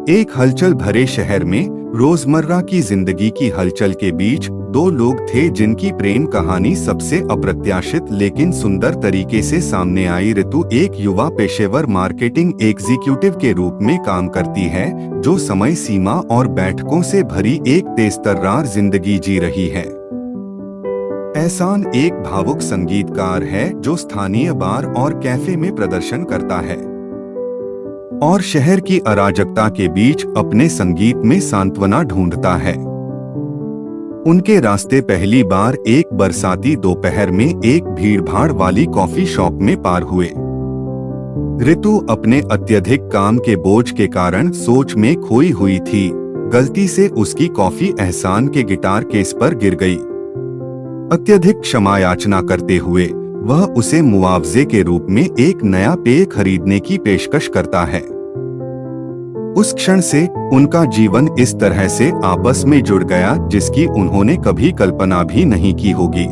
एक हलचल भरे शहर में रोजमर्रा की जिंदगी की हलचल के बीच दो लोग थे जिनकी प्रेम कहानी सबसे अप्रत्याशित लेकिन सुंदर तरीके से सामने आई। ऋतु एक युवा पेशेवर मार्केटिंग एग्जीक्यूटिव के रूप में काम करती है जो समय सीमा और बैठकों से भरी एक तेज-तर्रार जिंदगी जी रही है। एहसान एक भावुक संगीतकार है जो स्थानीय बार और कैफे में प्रदर्शन करता है और शहर की अराजकता के बीच अपने संगीत में सांत्वना ढूंढता है। उनके रास्ते पहली बार एक बरसाती दोपहर में एक भीड़भाड़ वाली कॉफी शॉप में पार हुए। ऋतु अपने अत्यधिक काम के बोझ के कारण सोच में खोई हुई थी। गलती से उसकी कॉफी एहसान के गिटार केस पर गिर गई। अत्यधिक क्षमा याचना करते हुए वह उसे मुआवजे के रूप में एक नया पेय खरीदने की पेशकश करता है। उस क्षण से उनका जीवन इस तरह से आपस में जुड़ गया जिसकी उन्होंने कभी कल्पना भी नहीं की होगी।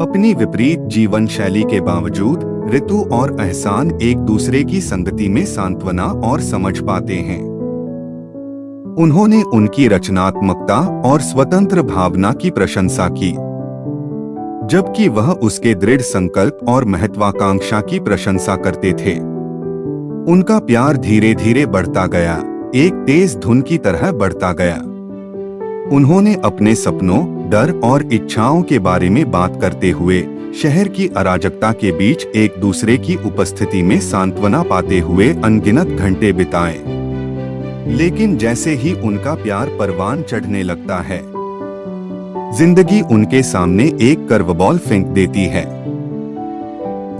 अपनी विपरीत जीवन शैली के बावजूद ऋतु और एहसान एक दूसरे की संगति में सांत्वना और समझ पाते हैं। उन्होंने उनकी रचनात्मकता और स्वतंत्र भावना की प्रशंसा की, जबकि वह उसके दृढ़ संकल्प और महत्वाकांक्षा की प्रशंसा करते थे। उनका प्यार धीरे धीरे बढ़ता गया, एक तेज धुन की तरह बढ़ता गया। उन्होंने अपने सपनों, डर और इच्छाओं के बारे में बात करते हुए शहर की अराजकता के बीच एक दूसरे की उपस्थिति में सांत्वना पाते हुए अनगिनत घंटे बिताए। लेकिन जैसे ही उनका प्यार परवान चढ़ने लगता है, जिंदगी उनके सामने एक कर्वबॉल फेंक देती है।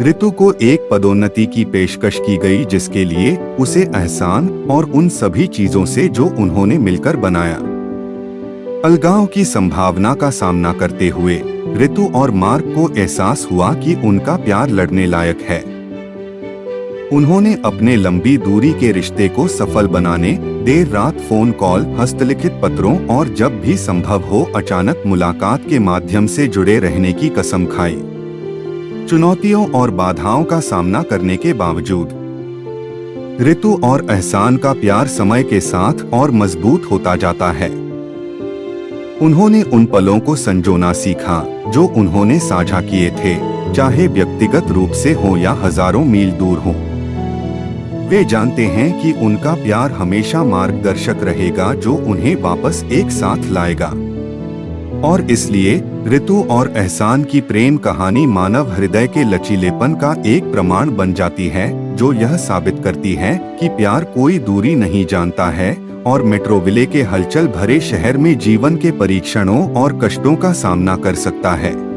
ऋतु को एक पदोन्नति की पेशकश की गई जिसके लिए उसे एहसान और उन सभी चीजों से जो उन्होंने मिलकर बनाया। अलगाव की संभावना का सामना करते हुए ऋतु और मार्क को एहसास हुआ कि उनका प्यार लड़ने लायक है। उन्होंने अपने लंबी दूरी के रिश्ते को सफल बनाने देर रात फोन कॉल, हस्तलिखित पत्रों और जब भी संभव हो अचानक मुलाकात के माध्यम से जुड़े रहने की कसम खाई। चुनौतियों और बाधाओं का सामना करने के बावजूद ऋतु और एहसान का प्यार समय के साथ और मजबूत होता जाता है। उन्होंने उन पलों को संजोना सीखा जो उन्होंने साझा किए थे, चाहे व्यक्तिगत रूप से हो या हजारों मील दूर हो। वे जानते हैं कि उनका प्यार हमेशा मार्गदर्शक रहेगा जो उन्हें वापस एक साथ लाएगा। और इसलिए ऋतु और एहसान की प्रेम कहानी मानव हृदय के लचीलेपन का एक प्रमाण बन जाती है, जो यह साबित करती है कि प्यार कोई दूरी नहीं जानता है और मेट्रोविले के हलचल भरे शहर में जीवन के परीक्षणों और कष्टों का सामना कर सकता है।